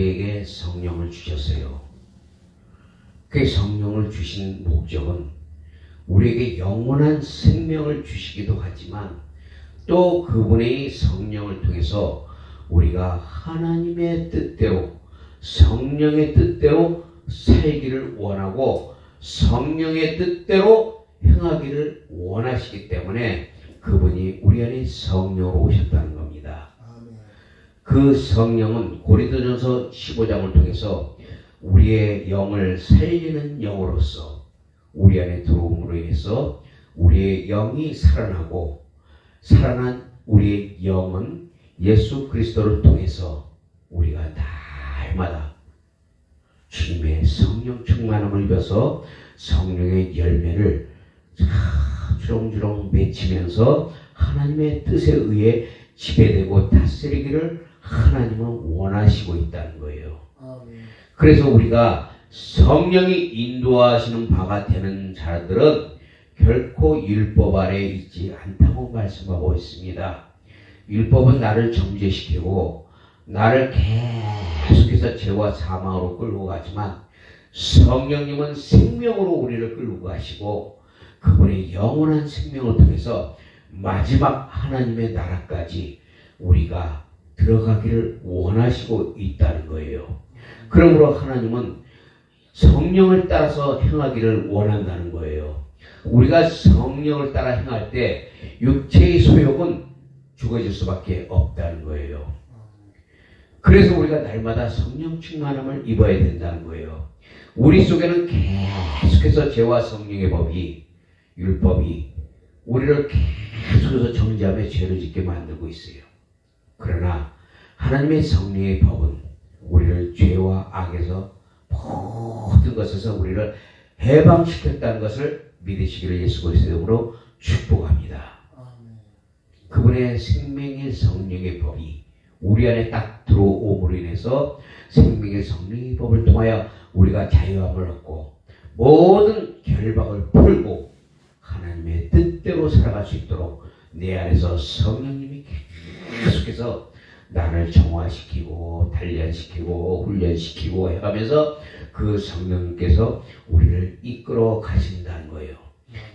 우리에게 성령을 주셨어요. 그 성령을 주신 목적은 우리에게 영원한 생명을 주시기도 하지만 또 그분의 성령을 통해서 우리가 하나님의 뜻대로 성령의 뜻대로 살기를 원하고 성령의 뜻대로 행하기를 원하시기 때문에 그분이 우리 안에 성령으로 오셨다는 겁니다. 그 성령은 고린도전서 15장을 통해서 우리의 영을 살리는 영으로서 우리 안에 들어옴으로 인해서 우리의 영이 살아나고 살아난 우리의 영은 예수 그리스도를 통해서 우리가 날마다 주님의 성령 충만함을 입어서 성령의 열매를 주렁주렁 맺히면서 하나님의 뜻에 의해 지배되고 다스리기를 하나님은 원하시고 있다는 거예요. 그래서 우리가 성령이 인도하시는 바가 되는 자들은 결코 율법 아래에 있지 않다고 말씀하고 있습니다. 율법은 나를 정죄시키고 나를 계속해서 죄와 사망으로 끌고 가지만 성령님은 생명으로 우리를 끌고 가시고 그분의 영원한 생명을 통해서 마지막 하나님의 나라까지 우리가 들어가기를 원하시고 있다는 거예요. 그러므로 하나님은 성령을 따라서 행하기를 원한다는 거예요. 우리가 성령을 따라 행할 때 육체의 소욕은 죽어질 수밖에 없다는 거예요. 그래서 우리가 날마다 성령 충만함을 입어야 된다는 거예요. 우리 속에는 계속해서 죄와 성령의 법이 율법이 우리를 계속해서 정죄하며 죄를 짓게 만들고 있어요. 그러나 하나님의 성령의 법은 우리를 죄와 악에서 모든 것에서 우리를 해방시켰다는 것을 믿으시기를 예수 그리스도의 이름으로 축복합니다. 그분의 생명의 성령의 법이 우리 안에 딱 들어옴으로 인해서 생명의 성령의 법을 통하여 우리가 자유함을 얻고 모든 결박을 풀고 하나님의 뜻대로 살아갈 수 있도록 내 안에서 성령님이 계속해서 나를 정화시키고 단련시키고 훈련시키고 해가면서 그 성령님께서 우리를 이끌어 가신다는 거예요.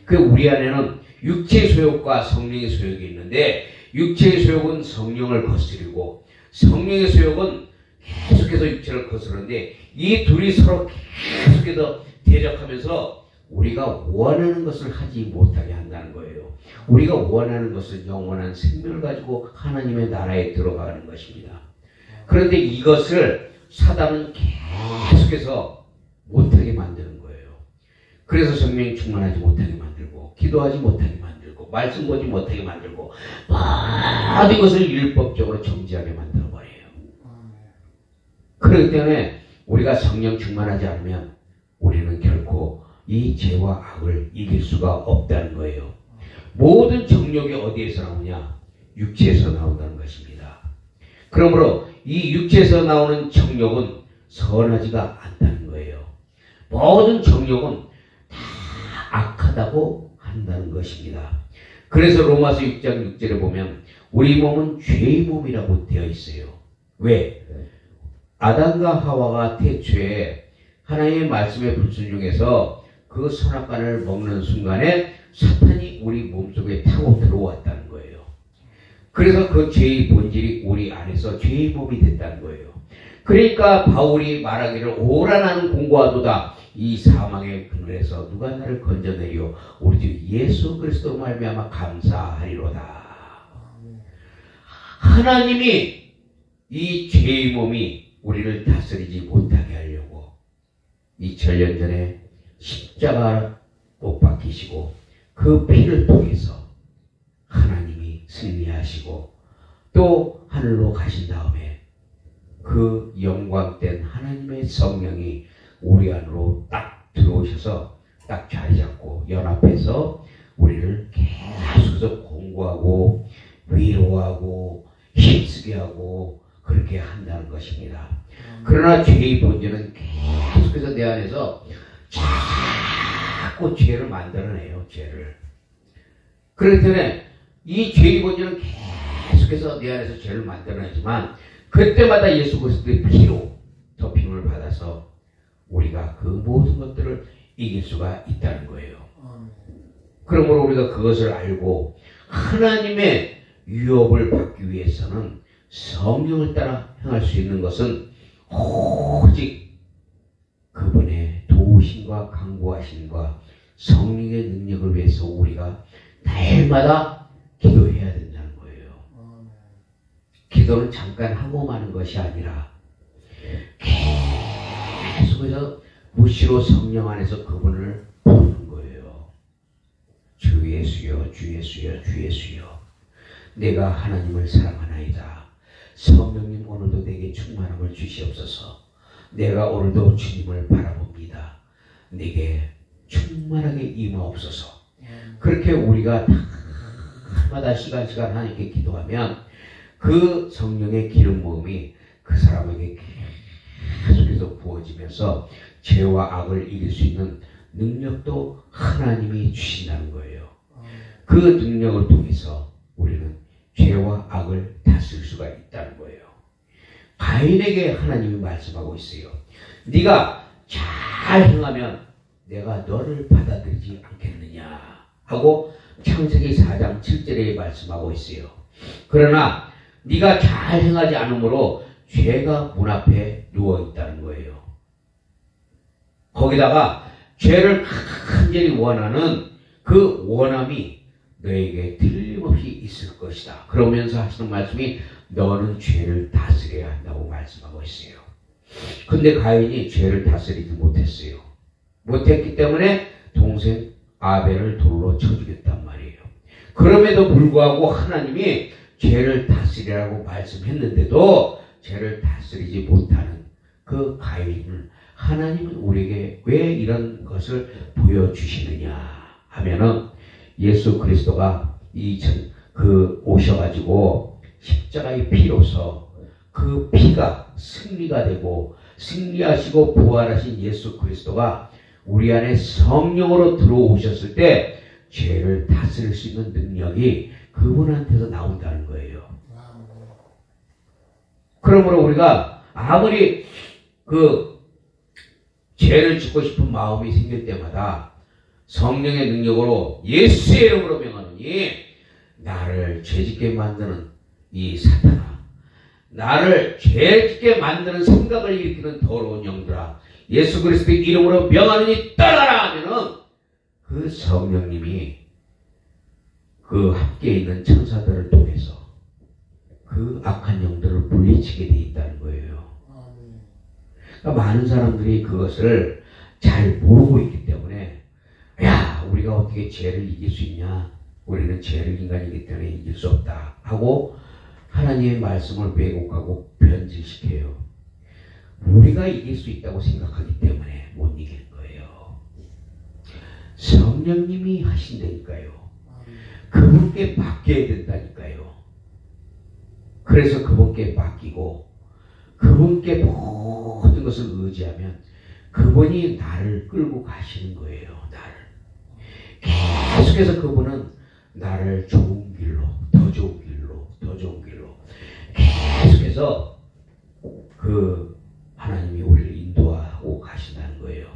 그 우리 안에는 육체의 소욕과 성령의 소욕이 있는데 육체의 소욕은 성령을 거스르고 성령의 소욕은 계속해서 육체를 거스르는데 이 둘이 서로 계속해서 대적하면서 우리가 원하는 것을 하지 못하게 한다는 거예요. 우리가 원하는 것은 영원한 생명을 가지고 하나님의 나라에 들어가는 것입니다. 그런데 이것을 사단은 계속해서 못하게 만드는 거예요. 그래서 성령이 충만하지 못하게 만들고 기도하지 못하게 만들고 말씀 보지 못하게 만들고 모든 것을 율법적으로 정지하게 만들어버려요. 그렇기 때문에 우리가 성령 충만하지 않으면 우리는 결코 이 죄와 악을 이길 수가 없다는 거예요. 모든 정욕이 어디에서 나오냐? 육체에서 나온다는 것입니다. 그러므로 이 육체에서 나오는 정욕은 선하지가 않다는 거예요. 모든 정욕은 다 악하다고 한다는 것입니다. 그래서 로마서 6장 6절에 보면 우리 몸은 죄의 몸이라고 되어 있어요. 왜? 아담과 하와가 태초에 하나님의 말씀에 불순종해서 그 선악과를 먹는 순간에 사탄이 우리 몸속에 타고 들어왔다는 거예요. 그래서 그 죄의 본질이 우리 안에서 죄의 몸이 됐다는 거예요. 그러니까 바울이 말하기를 오라 나는 공고하도다 이 사망의 그늘에서 누가 나를 건져내리오 우리 주 예수 그리스도 말미암아 감사하리로다. 하나님이 이 죄의 몸이 우리를 다스리지 못하게 하려고 2000년 전에 십자가 못 박히시고 그 피를 통해서 하나님이 승리하시고 또 하늘로 가신 다음에 그 영광된 하나님의 성령이 우리 안으로 딱 들어오셔서 딱 자리 잡고 연합해서 우리를 계속해서 공부하고 위로하고 힘쓰게 하고 그렇게 한다는 것입니다. 그러나 죄의 본질은 계속해서 내 안에서 자꾸 죄를 만들어내요. 죄를. 그렇기 때문에 이 죄의 본질은 계속해서 내 안에서 죄를 만들어내지만 그때마다 예수 그리스도의 피로 우리가 그 모든 것들을 이길 수가 있다는 거예요. 그러므로 우리가 그것을 알고 하나님의 유업을 받기 위해서는 성령을 따라 행할 수 있는 것은 오직 그분의 도우심과 강구하심과 성령의 능력을 위해서 우리가 날마다 기도해야 된다는 거예요. 기도는 잠깐 하고 마는 것이 아니라 계속해서 무시로 성령 안에서 그분을 부르는 거예요. 주 예수여, 주 예수여, 주 예수여. 내가 하나님을 사랑하나이다. 성령님 오늘도 내게 충만함을 주시옵소서. 내가 오늘도 주님을 바라봅니다. 내게 충만하게 임하옵소서. 그렇게 우리가 날마다 시간 하나님께 기도하면 그 성령의 기름 부음이 그 사람에게 계속해서 부어지면서 죄와 악을 이길 수 있는 능력도 하나님이 주신다는 거예요. 그 능력을 통해서 우리는 죄와 악을 다스릴 수가 있다는 거예요. 가인에게 하나님이 말씀하고 있어요. 네가 잘 행하면 내가 너를 받아들이지 않겠느냐 하고 창세기 4장 7절에 말씀하고 있어요. 그러나 네가 잘 행하지 않으므로 죄가 문 앞에 누워있다는 거예요. 거기다가 죄를 간절히 원하는 그 원함이 너에게 틀림없이 있을 것이다. 그러면서 하시는 말씀이 너는 죄를 다스려야 한다고 말씀하고 있어요. 근데 가인이 죄를 다스리지 못했어요. 못했기 때문에 동생 아벨을 돌로 쳐 죽였단 말이에요. 그럼에도 불구하고 하나님이 죄를 다스리라고 말씀했는데도 죄를 다스리지 못하는 그 가인을 하나님은 우리에게 왜 이런 것을 보여주시느냐 하면은 예수 그리스도가 오셔가지고 십자가의 피로서 그 피가 승리가 되고 승리하시고 부활하신 예수 그리스도가 우리 안에 성령으로 들어오셨을 때 죄를 다스릴 수 있는 능력이 그분한테서 나온다는 거예요. 그러므로 우리가 아무리 그 죄를 짓고 싶은 마음이 생길 때마다 성령의 능력으로 예수의 이름으로 명하노니 나를 죄짓게 만드는 이 사탄아, 나를 죄짓게 만드는 생각을 일으키는 더러운 영들아, 예수 그리스도의 이름으로 명하노니 떠나라 하면은 그 성령님이 그 함께 있는 천사들을 통해서 그 악한 영들을 물리치게 돼 있다는 거예요. 그러니까 많은 사람들이 그것을 잘 모르고 있기 때문에 야, 우리가 어떻게 죄를 이길 수 있냐? 우리는 죄를 인간이기 때문에 이길 수 없다 하고 하나님의 말씀을 왜곡하고 변질시켜요. 우리가 이길 수 있다고 생각하기 때문에 못 이기는 거예요. 성령님이 하신다니까요. 그분께 맡겨야 된다니까요. 그래서 그분께 맡기고 그분께 모든 것을 의지하면 그분이 나를 끌고 가시는 거예요. 나를 계속해서 그분은 나를 좋은 길로, 더 좋은 길로, 더 좋은 길로 계속해서 그 하나님이 우리를 인도하고 가신다는 거예요.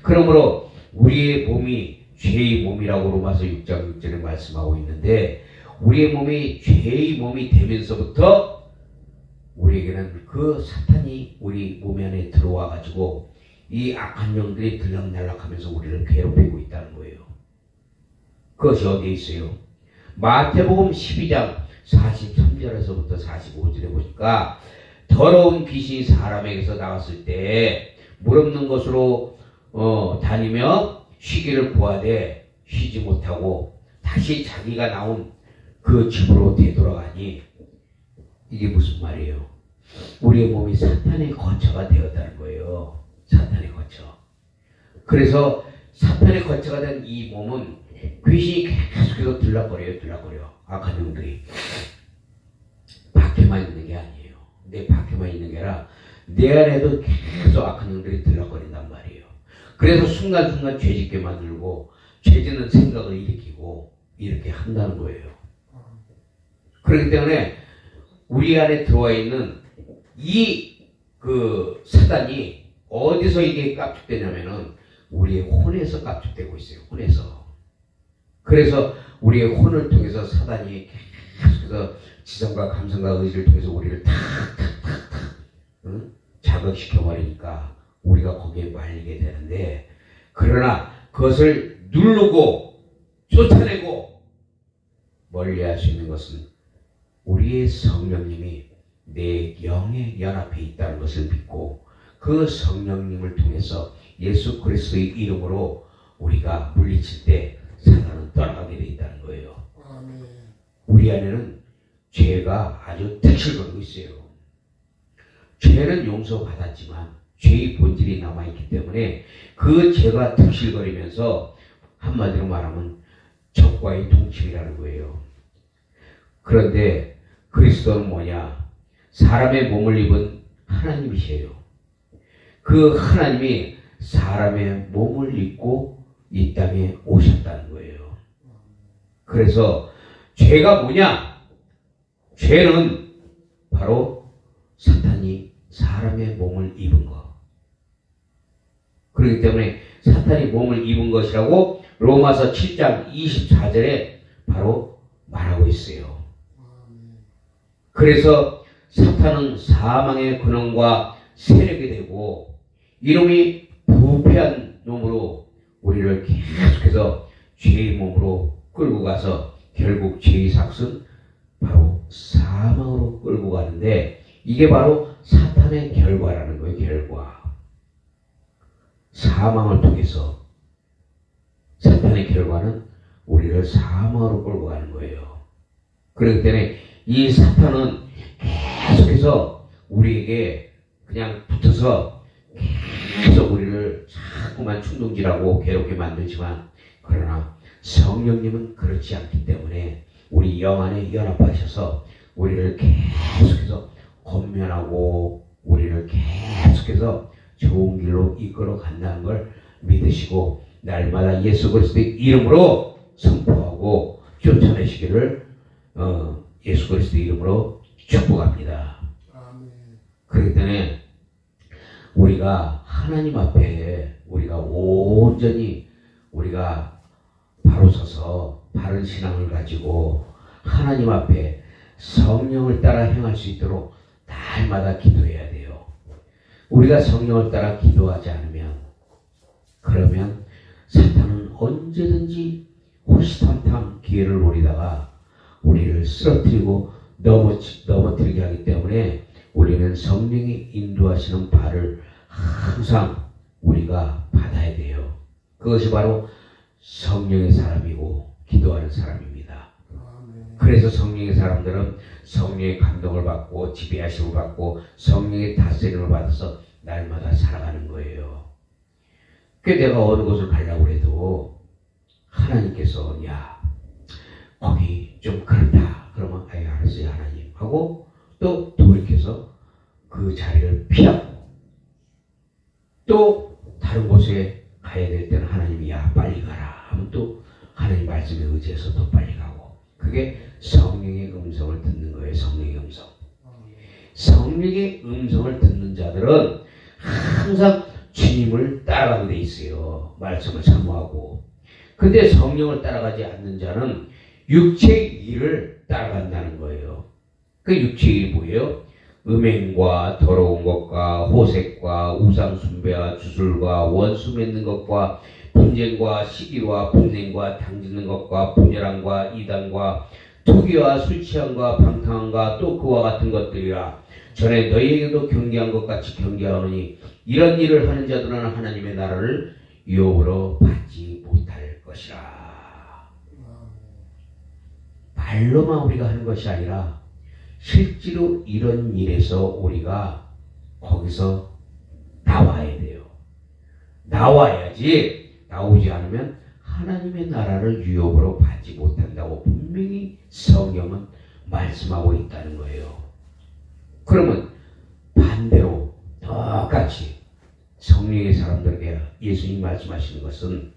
그러므로 우리의 몸이 죄의 몸이라고 로마서 6장 6절에 말씀하고 있는데 우리의 몸이 죄의 몸이 되면서부터 우리에게는 그 사탄이 우리 몸 안에 들어와 가지고 이 악한 영들이 들락날락하면서 우리를 괴롭히고 있다는 거예요. 그것이 어디에 있어요? 마태복음 12장 43절에서부터 45절에 보니까 더러운 귀신이 사람에게서 나왔을 때 물 없는 곳으로 다니며 쉬기를 구하되 쉬지 못하고 다시 자기가 나온 그 집으로 되돌아가니 이게 무슨 말이에요? 우리의 몸이 사탄의 거처가 되었다는 거예요. 사탄의 거처. 그래서 사탄의 거처가 된 이 몸은 귀신이 계속해서 들락거려요. 악한 영들이. 밖에만 있는 게 아니에요. 내 밖에만 있는 게 아니라 내 안에도 계속 악한 영들이 들락거린단 말이에요. 그래서 순간순간 죄짓게 만들고 죄짓는 생각을 일으키고 이렇게 한다는 거예요. 그렇기 때문에 우리 안에 들어와 있는 이 그 사단이 어디서 이게 깝죽되냐면은 우리의 혼에서 깝죽되고 있어요. 혼에서. 그래서 우리의 혼을 통해서 사단이 계속해서 지성과 감성과 의지를 통해서 우리를 탁탁탁탁 자극시켜버리니까 우리가 거기에 말리게 되는데, 그러나 그것을 누르고 쫓아내고 멀리할 수 있는 것은 우리의 성령님이 내 영에 연합해 있다는 것을 믿고 그 성령님을 통해서 예수 그리스도의 이름으로 우리가 물리칠 때 사단은 떠나가게 돼 있다는 거예요. 우리 안에는 죄가 아주 득실거리고 있어요. 죄는 용서받았지만 죄의 본질이 남아있기 때문에 그 죄가 득실거리면서 한마디로 말하면 적과의 동침이라는 거예요. 그런데 그리스도는 뭐냐? 사람의 몸을 입은 하나님이세요. 그 하나님이 사람의 몸을 입고 이 땅에 오셨다는 거예요. 그래서 죄가 뭐냐? 죄는 바로 사탄이 사람의 몸을 입은 것. 그렇기 때문에 사탄이 몸을 입은 것이라고 로마서 7장 24절에 바로 말하고 있어요. 그래서 사탄은 사망의 근원과 세력이 되고 이놈이 부패한 놈으로 우리를 계속해서 죄의 몸으로 끌고 가서 결국 죄의 삭은 바로 사망으로 끌고 가는데, 이게 바로 사탄의 결과라는 거예요. 결과. 사망을 통해서 사탄의 결과는 우리를 사망으로 끌고 가는 거예요. 그렇기 때문에 이 사탄은 계속해서 우리에게 그냥 붙어서 계속 우리를 자꾸만 충동질하고 괴롭게 만들지만, 그러나 성령님은 그렇지 않기 때문에 우리 영 안에 연합하셔서 우리를 계속해서 권면하고 우리를 계속해서 좋은 길로 이끌어 간다는 걸 믿으시고 날마다 예수 그리스도의 이름으로 선포하고 쫓아내시기를 예수 그리스도의 이름으로 축복합니다. 그렇기 때문에 우리가 하나님 앞에 우리가 온전히 우리가 바로 서서 바른 신앙을 가지고 하나님 앞에 성령을 따라 행할 수 있도록 날마다 기도해야 돼요. 우리가 성령을 따라 기도하지 않으면, 그러면 사탄은 언제든지 호시탐탐 기회를 노리다가 우리를 쓰러뜨리고 넘어뜨리게 하기 때문에 우리는 성령이 인도하시는 바를 항상 우리가 받아야 돼요. 그것이 바로 성령의 사람이고 기도하는 사람입니다. 그래서 성령의 사람들은 성령의 감동을 받고 지배하심을 받고 성령의 다스림을 받아서 날마다 살아가는 거예요. 내가 어느 곳을 가려고 해도 하나님께서 야 거기 좀 그렇다 그러면 아예 알았어요 하나님 하고 또 돌이켜서 그 자리를 피하고, 또 다른 곳에 가야 될 때는 하나님이 야 빨리 가라 하면 또 하나님 말씀에 의지해서 더 빨리 가고, 그게 성령의 음성을 듣는 거예요. 성령의 음성. 성령의 음성을 듣는 자들은 항상 주님을 따라가게 돼 있어요. 말씀을 사모하고. 근데 성령을 따라가지 않는 자는 육체의 일을 따라간다는 거예요. 그 육체의 일이 뭐예요? 음행과 더러운 것과 호색과 우상 숭배와 주술과 원수 맺는 것과 분쟁과 시기와 분쟁과 당짓는 것과 분열함과 이단과 투기와 술 취함과 방탕함과 또 그와 같은 것들이라. 전에 너희에게도 경계한 것 같이 경계하노니 이런 일을 하는 자들은 하나님의 나라를 유업으로 받지 못할 것이라. 말로만 우리가 하는 것이 아니라 실제로 이런 일에서 우리가 거기서 나와야 돼요. 나와야지, 나오지 않으면 하나님의 나라를 유업으로 받지 못한다고 분명히 성경은 말씀하고 있다는 거예요. 그러면 반대로 똑같이 성령의 사람들에게 예수님 말씀하시는 것은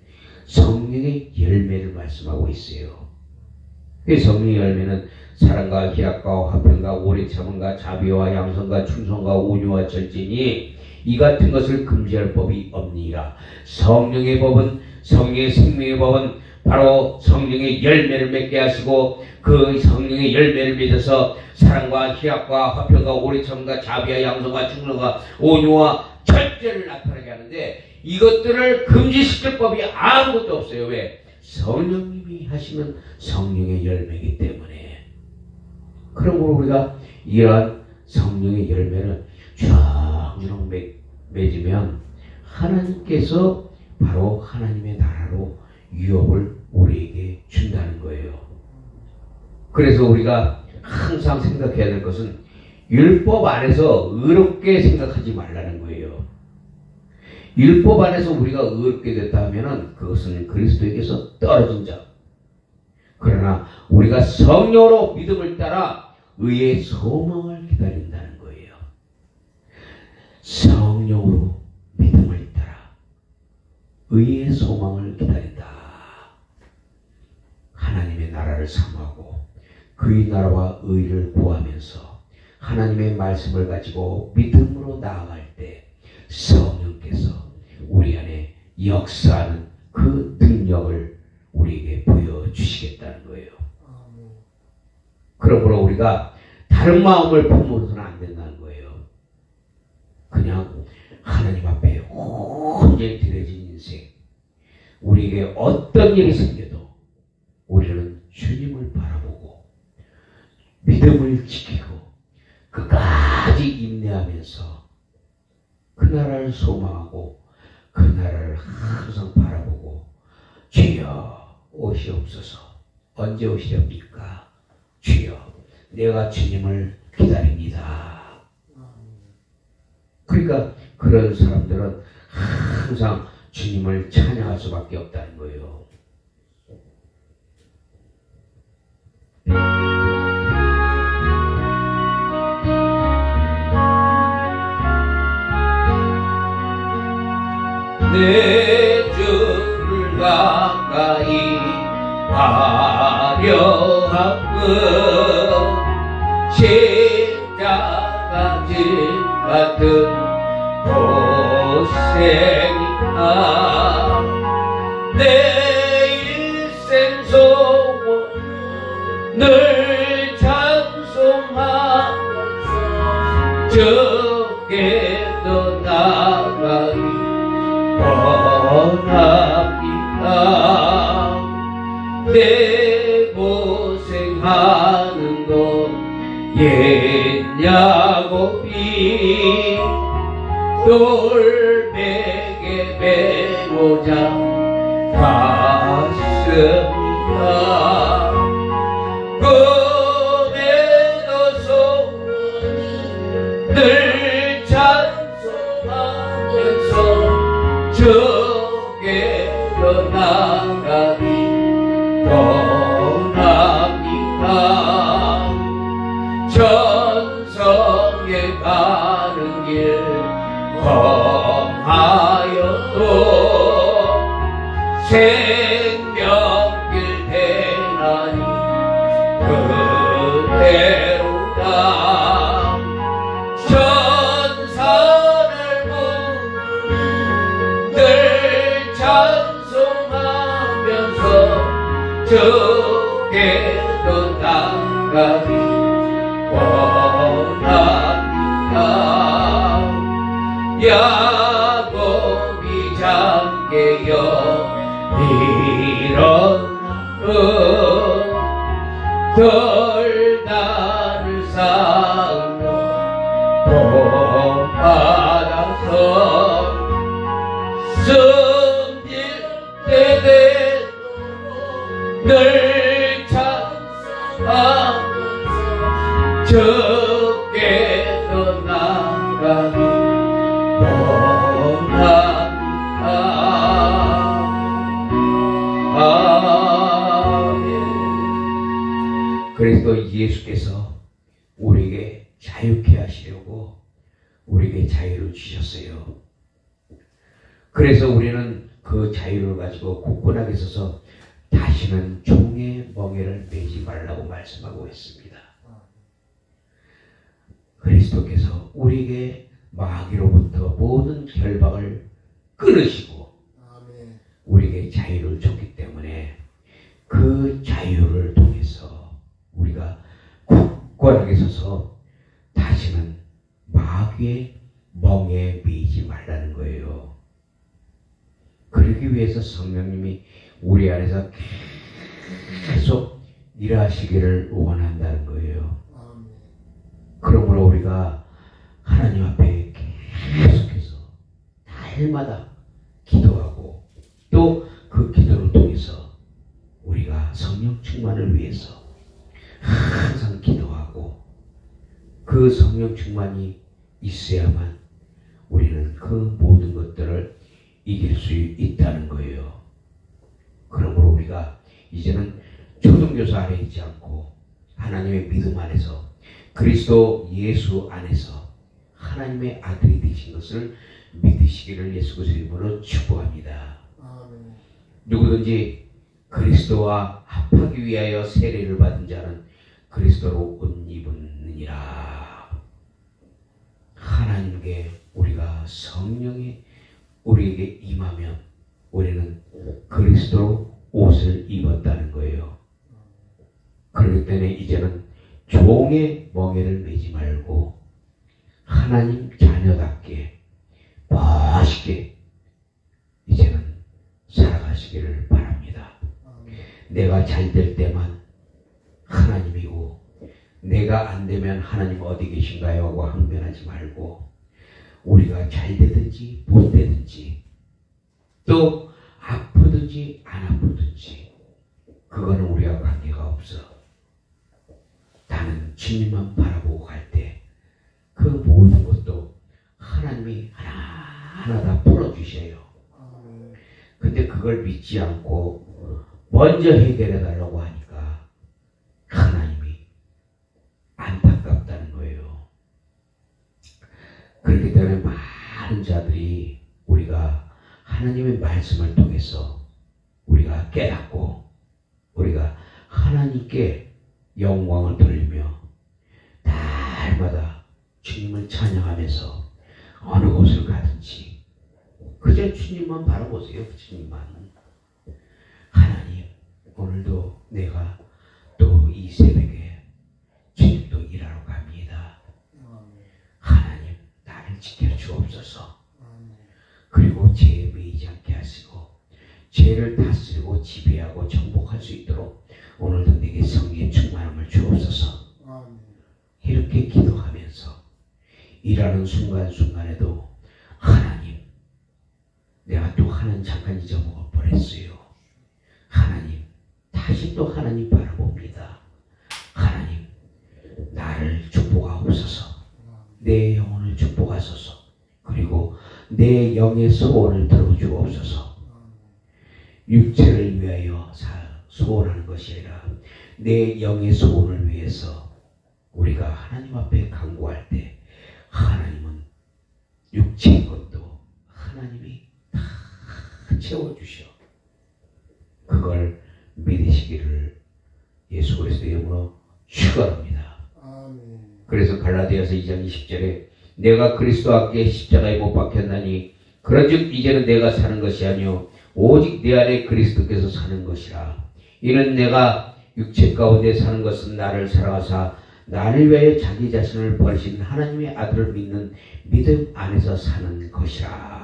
성령의 열매를 말씀하고 있어요. 그 성령의 열매는 사랑과 희락과 화평과 오래 참음과 자비와 양선과 충성과 온유와 절제니 이 같은 것을 금지할 법이 없니라. 성령의 법은, 성령의 생명의 법은 바로 성령의 열매를 맺게 하시고, 그 성령의 열매를 맺어서 사랑과 희락과 화평과 오래참과 자비와 양성과 충성과 온유와 절제를 나타나게 하는데, 이것들을 금지시킬 법이 아무것도 없어요. 왜? 성령님이 하시는 성령의 열매이기 때문에. 그러므로 우리가 이러한 성령의 열매를 쫙 맺으면 하나님께서 바로 하나님의 나라로 유업을 우리에게 준다는 거예요. 그래서 우리가 항상 생각해야 될 것은 율법 안에서 의롭게 생각하지 말라는 거예요. 율법 안에서 우리가 의롭게 됐다 하면은 그것은 그리스도에게서 떨어진 자. 그러나 우리가 성령으로 믿음을 따라 의의 소망을 기다린다는 거예요. 성령으로 믿음을 따라 의의 소망을 기다린다. 하나님의 나라를 사모하고 그의 나라와 의를 구하면서 하나님의 말씀을 가지고 믿음으로 나아갈 때 성령께서 우리 안에 역사하는 그 능력을 우리에게 보여주시겠다는 거예요. 그러므로 우리가 다른 마음을 품어서는 안 된다는 거예요. 그냥 하나님 앞에 온전히 드려진 인생, 우리에게 어떤 일이 생겨도 우리는 주님을 바라보고 믿음을 지키고 끝까지 인내하면서 그 나라를 소망하고 그 나라를 항상 바라보고, 주여 오시옵소서. 언제 오시렵니까? 주여 내가 주님을 기다립니다. 그러니까 그런 사람들은 항상 주님을 찬양할 수밖에 없다는 거예요. 내 주를 가까이 하려 함은 십자가 진 같은 고생이나 내 일생 소원을 찬송하면서 주께로 나가기 원합니다. 내 고생하는 것 옛냐고 비 돌베개 베고자 갔습니다. 꿈에도 소원을 찬송하면서 주께로 나가기 원합니다. 천성에 가는 길 험하여도 생명길 대나니 그대로다. 천사를 늘 찬송하면서 주께로 나가기 원합니다. 야곱이 잠깨어 일어나고 돌다를 쌓으며 복받아서 숨질 때에 늘 찬송하면서 주께로 나가기 원합니다. 아멘. 그래서 예수께서 우리에게 자유케 하시려고 우리에게 자유를 주셨어요. 그래서 우리는 그 자유를 가지고 굳건하게 서서 다시는 종의 멍에를 매지 말라고 말씀하고 있습니다. 그리스도께서 우리에게 마귀로부터 모든 결박을 끊으시고 우리에게 자유를 줬기 때문에 그 자유를 통해서 우리가 굳건하게 서서 다시는 마귀의 멍에 매이지 말라는 거예요. 그러기 위해서 성령님이 우리 안에서 계속 일하시기를 원한다는 거예요. 그러므로 우리가 하나님 앞에 계속해서 날마다 기도하고 또 그 기도를 통해서 우리가 성령 충만을 위해서 항상 기도하고 그 성령 충만이 있어야만 우리는 그 모든 것들을 이길 수 있다는 거예요. 그러므로 우리가 이제는 초등교사 안에 있지 않고 하나님의 믿음 안에서 그리스도 예수 안에서 하나님의 아들이 되신 것을 믿으시기를 예수 그리스도의 이름으로 축복합니다. 누구든지 그리스도와 합하기 위하여 세례를 받은 자는 그리스도로 옷 입었느니라. 하나님께 우리가 성령이 우리에게 임하면 우리는 그리스도로 옷을 입었다는 거예요. 그렇기 때문에 이제는 종의 멍에를 매지 말고 하나님 자녀답게 멋있게 이제는 살아가시기를 바랍니다. 내가 잘 될 때만 하나님이고 내가 안 되면 하나님 어디 계신가요? 하고 항변하지 말고 우리가 잘 되든지 못 되든지 또 아프든지 안 아프든지 그거는 우리와 관계가 없어. 나는 주님만 바라보고 갈 때 그 모든 것도 하나님이 하나하나 다 풀어주셔요. 근데 그걸 믿지 않고 먼저 해결해 달라고 하니까 하나님이 안타깝다는 거예요. 그렇기 때문에 많은 자들이 우리가 하나님의 말씀을 통해서 우리가 깨닫고 우리가 하나님께 영광을 돌리며 날마다 주님을 찬양하면서 어느 곳을 가든지 그저 주님만 바라보세요. 주님만. 하나님 오늘도 내가 또 이 새벽에 주님도 일하러 갑니다. 하나님 나를 지켜주옵소서. 그리고 죄에 매이지 않게 하시고 죄를 다스리고 지배하고 정복할 수 있도록 오늘도 내게 성령의 충만함을 주옵소서. 이렇게 기도하면서 일하는 순간순간에도 하나님 내가 또 하나님 잠깐 잊어먹을 뻔했어요. 하나님 다시 또 하나님 바라봅니다. 하나님 나를 축복하옵소서. 내 영혼을 축복하소서. 그리고 내 영의 소원을 들어주옵소서. 육체를 위하여 소원하는 것이 아니라 내 영의 소원을 위해서 우리가 하나님 앞에 간구할 때 하나님은 육체의 것도 하나님이 다 채워주셔. 그걸 믿으시기를 예수 그리스도의 이름으로 축원합니다. 그래서 갈라디아서 2장 20절에 내가 그리스도와 함께 십자가에 못 박혔나니 그런즉 이제는 내가 사는 것이 아니요 오직 내 안에 그리스도께서 사는 것이라. 이는 내가 육체 가운데 사는 것은 나를 사랑하사 나를 위하여 자기 자신을 버리신 하나님의 아들을 믿는 믿음 안에서 사는 것이라.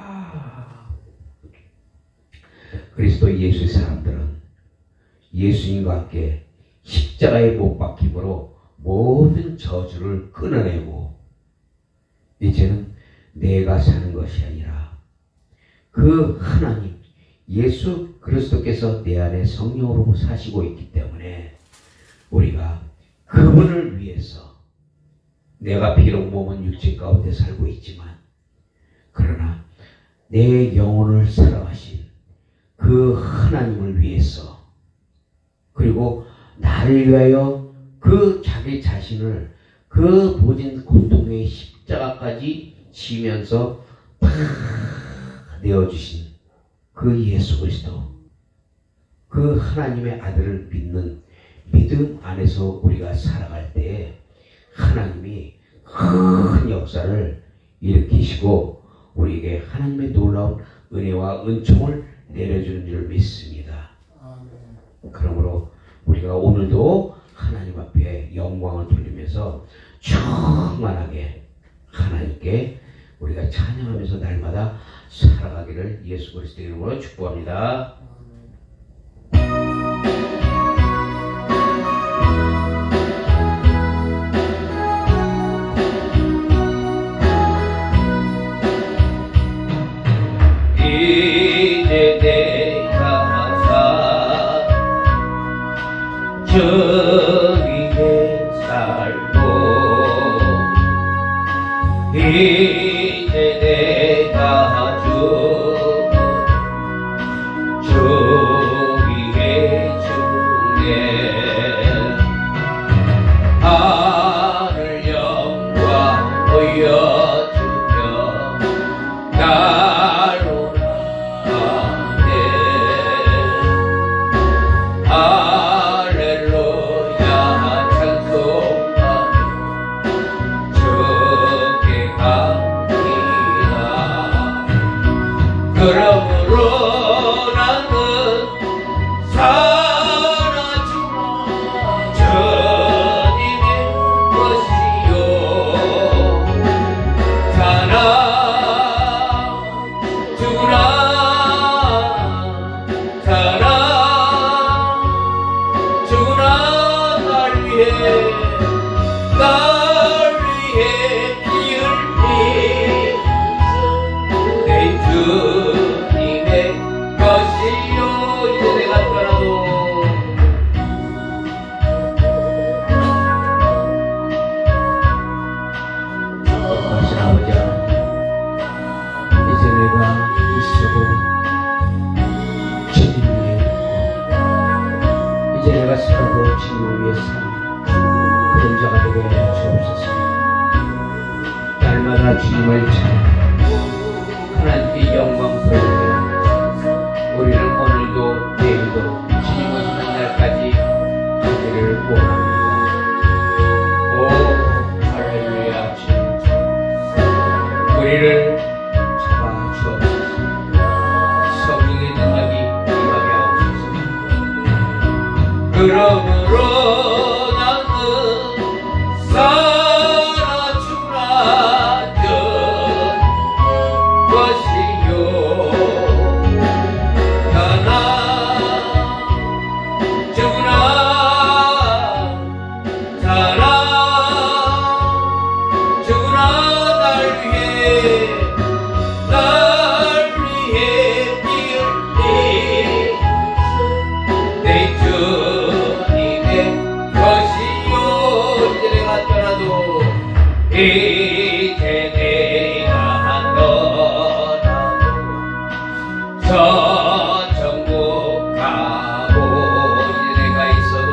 그리스도 예수의 사람들은 예수님과 함께 십자가에 못 박힘으로 모든 저주를 끊어내고 이제는 내가 사는 것이 아니라 그 하나님 예수 그리스도께서 내 안에 성령으로 사시고 있기 때문에 우리가 그분을 위해서 내가 비록 몸은 육체 가운데 살고 있지만 그러나 내 영혼을 사랑하신 그 하나님을 위해서 그리고 나를 위하여 그 자기 자신을 그 모진 고통의 십자가까지 지면서 다 내어주신 그 예수 그리스도 그 하나님의 아들을 믿는 믿음 안에서 우리가 살아갈 때 하나님이 큰 역사를 일으키시고 우리에게 하나님의 놀라운 은혜와 은총을 내려주는 줄 믿습니다. 그러므로 우리가 오늘도 하나님 앞에 영광을 돌리면서 충만하게 하나님께 우리가 찬양하면서 날마다 살아가기를 예수 그리스도의 이름으로 축복합니다. 이제 내가 저 위에 살고 이제 내가 죽어 저 위에 죽네 하늘 영광 보여주며 날로 나가네 할렐루야 찬송하며 주께 갑니다. 그러므로 나는 살아주마 주님의 것이요 사랑주라 사랑주라 날 위해 피 흘린 내 주님의 것이요 이제 내가 떠나도 거룩하신 아버지 이제 내가 있어도 주님 위에 있고 이제 내가 살아도 주님 위에 사는 그림자가 되게 주옵소서. 날마다 주님을 찬양하며 하나님께 영광 돌리며 우리는 오늘도 내일도 주님 오시는 날까지 하기를 원합니다. 오 할렐루야 주님 우리를 잡아 주옵소서. 성령의 능력이 임하게 하옵소서. 그러므로 나는 살아주라 것이요 사랑주라 사랑주라 날 위해 피 흘린 내 주님의 것이요 이제 내가 떠나도 이제 내가 떠나도 저 천국 가고 이제 내가 있어도